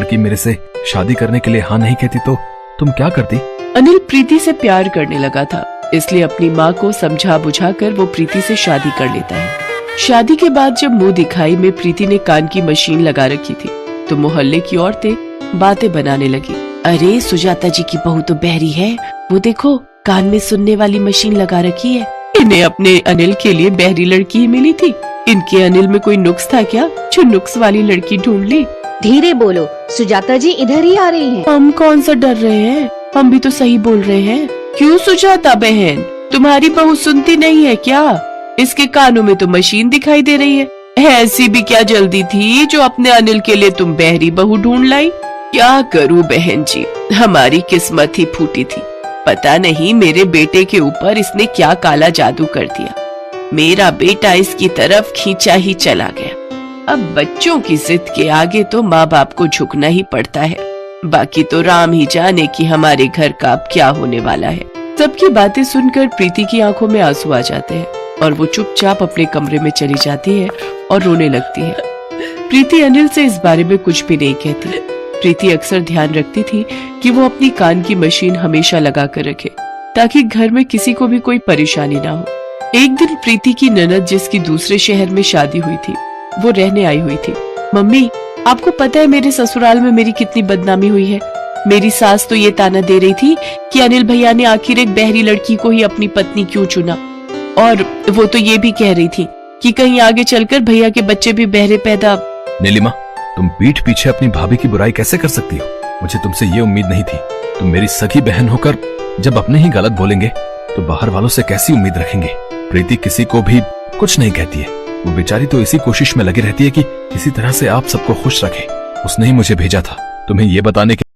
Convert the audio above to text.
लड़की मेरे से शादी करने के लिए हाँ नहीं कहती तो तुम क्या करती? अनिल प्रीति से प्यार करने लगा था, इसलिए अपनी माँ को समझा बुझाकर वो प्रीति से शादी कर लेता है। शादी के बाद जब मुंह दिखाई में प्रीति ने कान की मशीन लगा रखी थी तो मोहल्ले की औरतें बातें बनाने लगी। अरे सुजाता जी की बहू तो बहरी है, वो देखो कान में सुनने वाली मशीन लगा रखी है। इन्हें अपने अनिल के लिए बहरी लड़की ही मिली थी, इनके अनिल में कोई नुक्स था क्या जो नुक्स वाली लड़की ढूंढ ली? धीरे बोलो, सुजाता जी इधर ही आ रही हैं। हम कौन सा डर रहे हैं, हम भी तो सही बोल रहे हैं। क्यों सुजाता बहन, तुम्हारी बहू सुनती नहीं है क्या? इसके कानों में तो मशीन दिखाई दे रही है। ऐसी भी क्या जल्दी थी जो अपने अनिल के लिए तुम बहरी बहू ढूंढ लाई? क्या करूं बहन जी, हमारी किस्मत ही फूटी थी। पता नहीं मेरे बेटे के ऊपर इसने क्या काला जादू कर दिया। मेरा बेटा इसकी तरफ खींचा ही चला गया। अब बच्चों की जिद के आगे तो माँ बाप को झुकना ही पड़ता है। बाकी तो राम ही जाने कि हमारे घर का अब क्या होने वाला है। सबकी बातें सुनकर प्रीति की आंखों में आंसू आ जाते हैं और वो चुपचाप अपने कमरे में चली जाती है और रोने लगती है। प्रीति अनिल से इस बारे में कुछ भी नहीं कहती। प्रीति अक्सर ध्यान रखती थी कि वो अपनी कान की मशीन हमेशा लगा कर रखे ताकि घर में किसी को भी कोई परेशानी ना हो। एक दिन प्रीति की ननद जिसकी दूसरे शहर में शादी हुई थी वो रहने आई हुई थी। मम्मी, आपको पता है मेरे ससुराल में मेरी कितनी बदनामी हुई है। मेरी सास तो ये ताना दे रही थी कि अनिल भैया ने आखिर एक बहरी लड़की को ही अपनी पत्नी क्यों चुना, और वो तो ये भी कह रही थी कि कहीं आगे चलकर भैया के बच्चे भी बहरे पैदा। नीलिमा, तुम पीठ पीछे अपनी भाभी की बुराई कैसे कर सकती हो? मुझे तुमसे ये उम्मीद नहीं थी। तुम मेरी सगी बहन होकर जब अपने ही गलत बोलेंगे तो बाहर वालों से कैसी उम्मीद रखेंगे? प्रीति किसी को भी कुछ नहीं कहती है, वो बेचारी तो इसी कोशिश में लगी रहती है कि किसी तरह से आप सबको खुश रखे। उसने ही मुझे भेजा था तुम्हें ये बताने के